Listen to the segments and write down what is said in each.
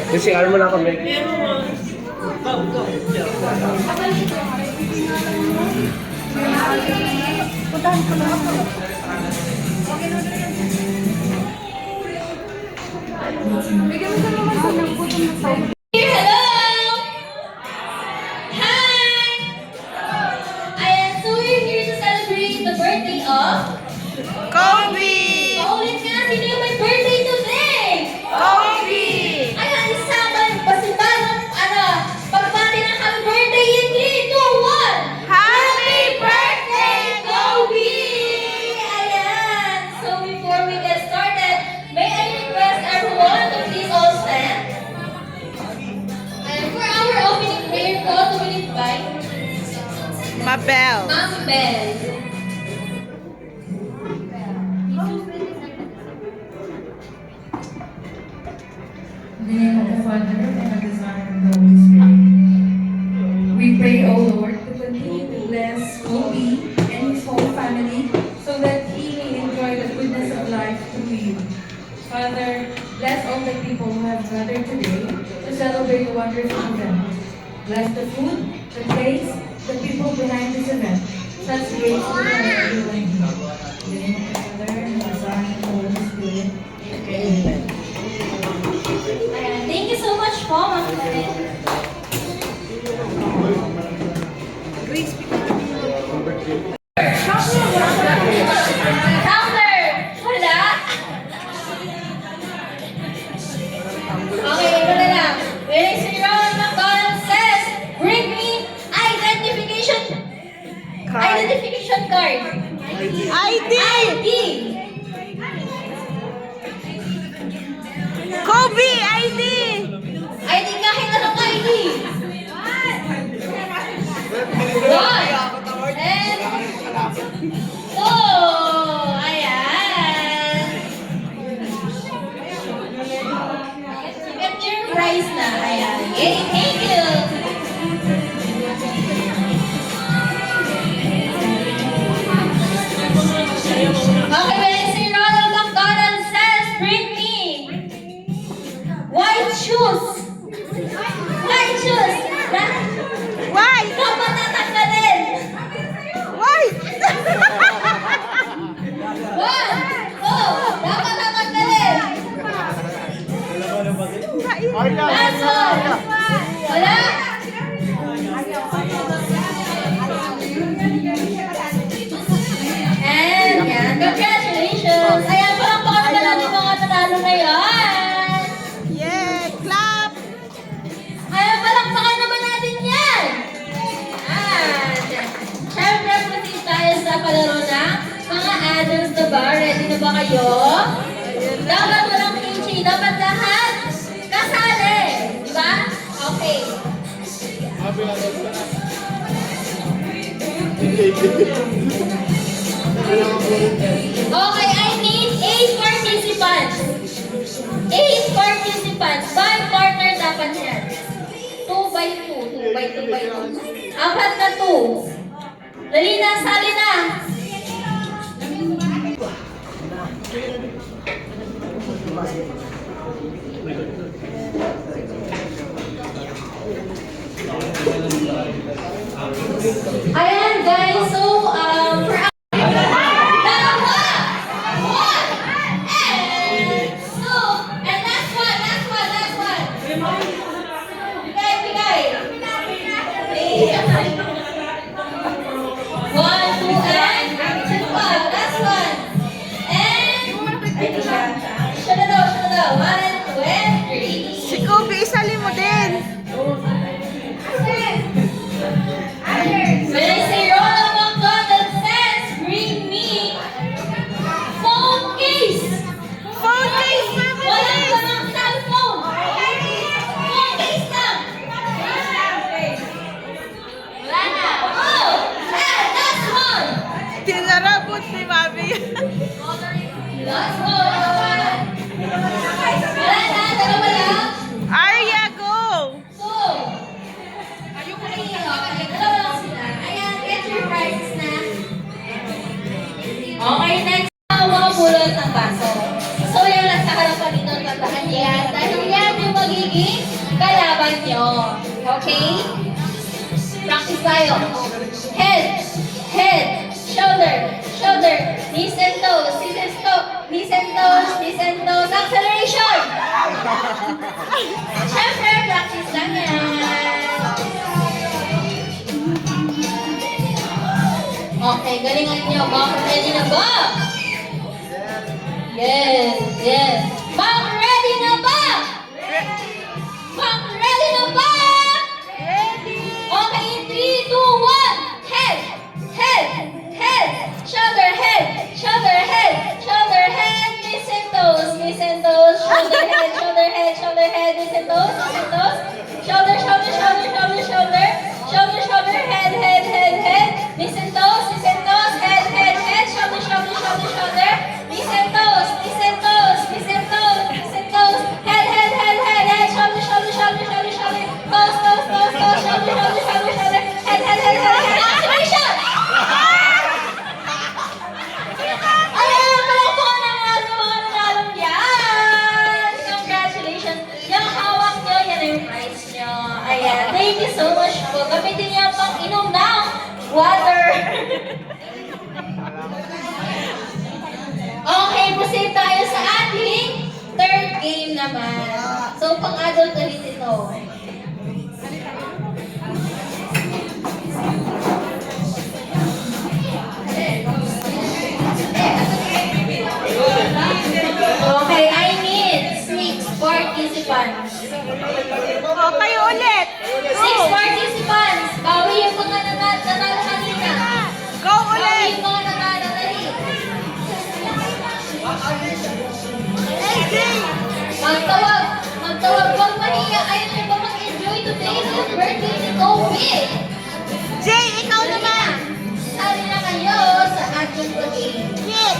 Kasi ano mo na kami. Putahan ko lang ako. Bigyan mo ka naman sa ng putong na sa Hello! Hi! So we're here to celebrate the birthday of Kobe! Paulit nga, sino yung may birthday today? Kobe! Ayan, isama yung pasimbang, pagbati ng happy birthday in 3, 2, 1! Happy birthday, Kobe! Ayan! So before we get started, may I request everyone to please all stand? And for our opening prayer po, to will invite Mabel. Ma'am Bell. In the name of the Father, and of the Son, and of the Holy Spirit. We pray, O Lord, to continue to bless Kobe and his whole family so that he may enjoy the goodness of life through you. Father, bless all the people who have gathered today to celebrate the wonderful event. Bless the food, the place, the people behind this event. Such grace will have everyone here. In the name of the Father, and of the Son, and of the Holy Spirit. Amen. Ayan, thank you so much po, Ma'am Karen. Counter! Wala! Okay, ito na lang. When si Ron McDonald says, bring me identification card. ID! ID! Kobe! ID! ID kahit anong ID. One. And two. Ayan. Get your prize na. Ayan. Okay, thank you. Okay, when si Ronald McDonald says, bring me white shoes. White shoes. Why? Dapat tatanggalin. Why? One, two, dapat tatanggalin. Last one. Wala? And yan, congratulations. Ayan, palakpakan na lang yung mga nanalo na yan. Yeah! Clap! Ayan, palakpakan naman natin yan. Ayan. Siyempre, proceed tayo sa palaro na mga adults na ba? Ready na ba kayo? Dapat walang pinchi. Dapat lahat kasali. Diba? Okay. Okay, I need 8 participants. 8 participants. 5 partner dapat yan. 2 by 2. 2 by 2 by 2. Apat na 2. Dali na, sali na. Ayan guys, so for dalawa, one, and two, and last one. Bigay. One, two, and two pa, last one. And siya na daw. 1, 2, and 3. Si Kobe, isali mo din! When I say Ronald McDonald says, bring me phone case. Phone case, Walang family! ganang cellphone. Phone case lang. Wala. Oh, okay? Practice tayo. Head, head, shoulder, shoulder, knees and toes, knees and toes, knees and toes, knees and toes, acceleration! Siyempre, practice lang yan. Okay, galingan nyo. Mom, ready na ba? Yes, yes. Mom, ready na ba? Mom, ready na ba? Okay, 3, 2, 1. Head, head, head. Shoulder, head, shoulder, head, shoulder, head. Knees and toes, knees and toes. Shoulder, head, shoulder, head, shoulder, head. Knees and toes, knees and toes. Shoulder, shoulder, shoulder, shoulder, shoulder. Shoulder, shoulder, head, head, head, head. Knees and toes, head, head, head. Shoulder, shoulder, shoulder, shoulder. Knees and toes, knees and toes, knees and toes, knees and toes. Head, head, head, head, head. Shoulder, shoulder, shoulder, shoulder, shoulder. Toes, toes, toes, toes. Shoulder, shoulder, shoulder, shoulder. Head, head, head, head, head. Acceleration! Ayan, palakpakan ang ating mga nanalong yan. Congratulations. Yung hawak nyo, yan ang yung prize nyo. Ayan, thank you so much po. Gamitin niyo pang inom ng water. Okay, proceed tayo sa ating third game naman. So, pang-adult ulit ito. Okay, I need 6 participants. Oh, kayo ulit. 6 participants. Bawi yung mga nanalo kanina. Go Bawi ulit. yung mga nanalo dali. Magtawag. Magtawag. Huwag mahiya. Ayaw nyo ba mag-enjoy today? It's birthday ni Kobe. Jay, ikaw naman. Sali na kayo sa ating game. Yes.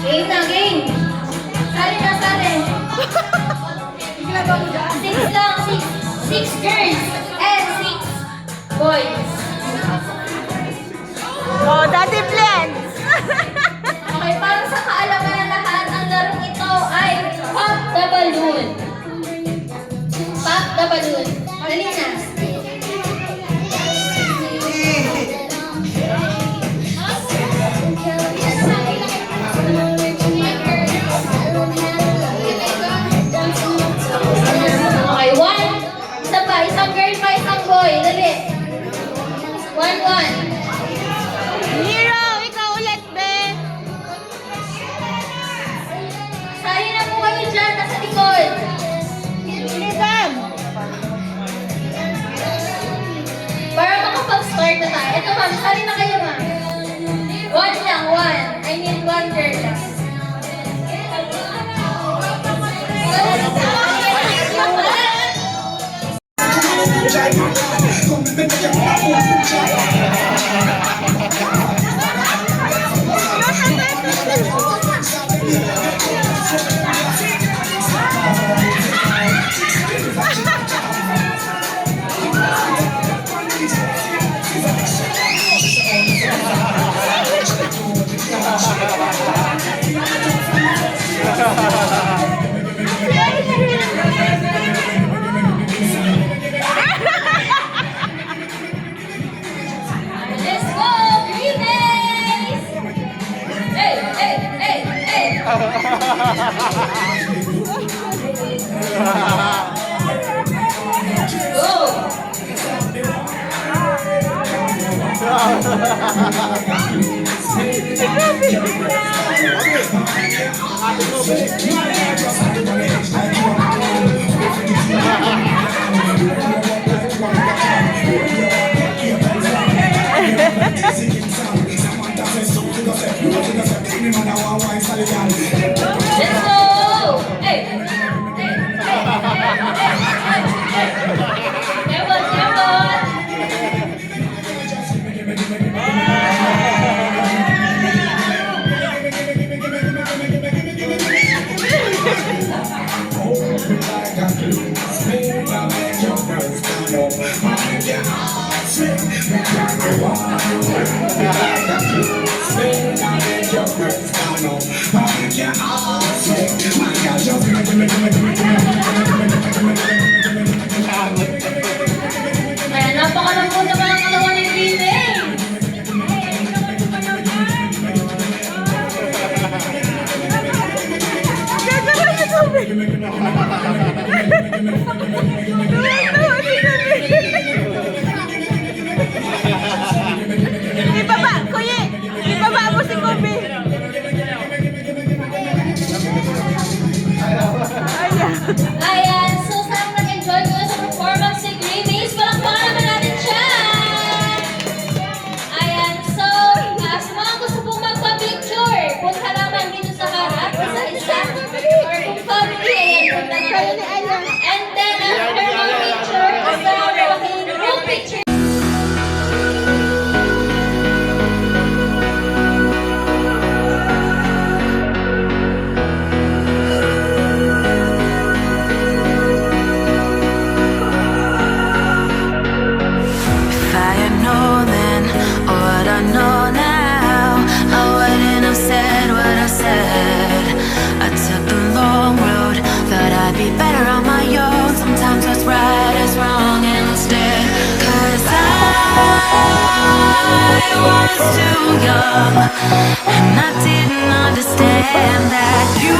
Game na, game. Sali na, sali. 6 lang, 6 girls and 6 boys. Oh, Daddy Blends. Okay, para sa kaalaman ng lahat, ang larong ito ay Pop the Balloon. Pop the Balloon. Dali na. Okay, 1. Isa pa, isang girl pa, isang boy. Dali. 1. Nero, ikaw ulit, Ben. Sali na po kayo dyan, nasa likod. Bilisan. Para makapag-start na tayo. Ito ma'am, sali na kayo ma'am. 1 lang, 1. I need 1 girl lang. Let's go, Green Days! Hey, hey, hey, hey! Go! Let's go! Hey! Hey! Hey! Hey! Careful, careful! Kaya napakalambot naman ang katawan ni Bibi. Ibaba, kuya. Ibaba mo si Kobe. Ayan, so sana nag-enjoy ko sa performance ni Grace. Palakpakan naman natin siya. Ayan, so sa mga gusto pong magpa-picture, punta naman dito sa harap, sa isa, or kung family, ayan, punta na kayo. And then, after mag-picture, kasama kayo group picture. If I had known then what I know now, I wouldn't have said what I said. I took the long road, thought I'd be better on my own. Sometimes what's right is wrong instead. 'Cause I was too young, and I didn't understand that you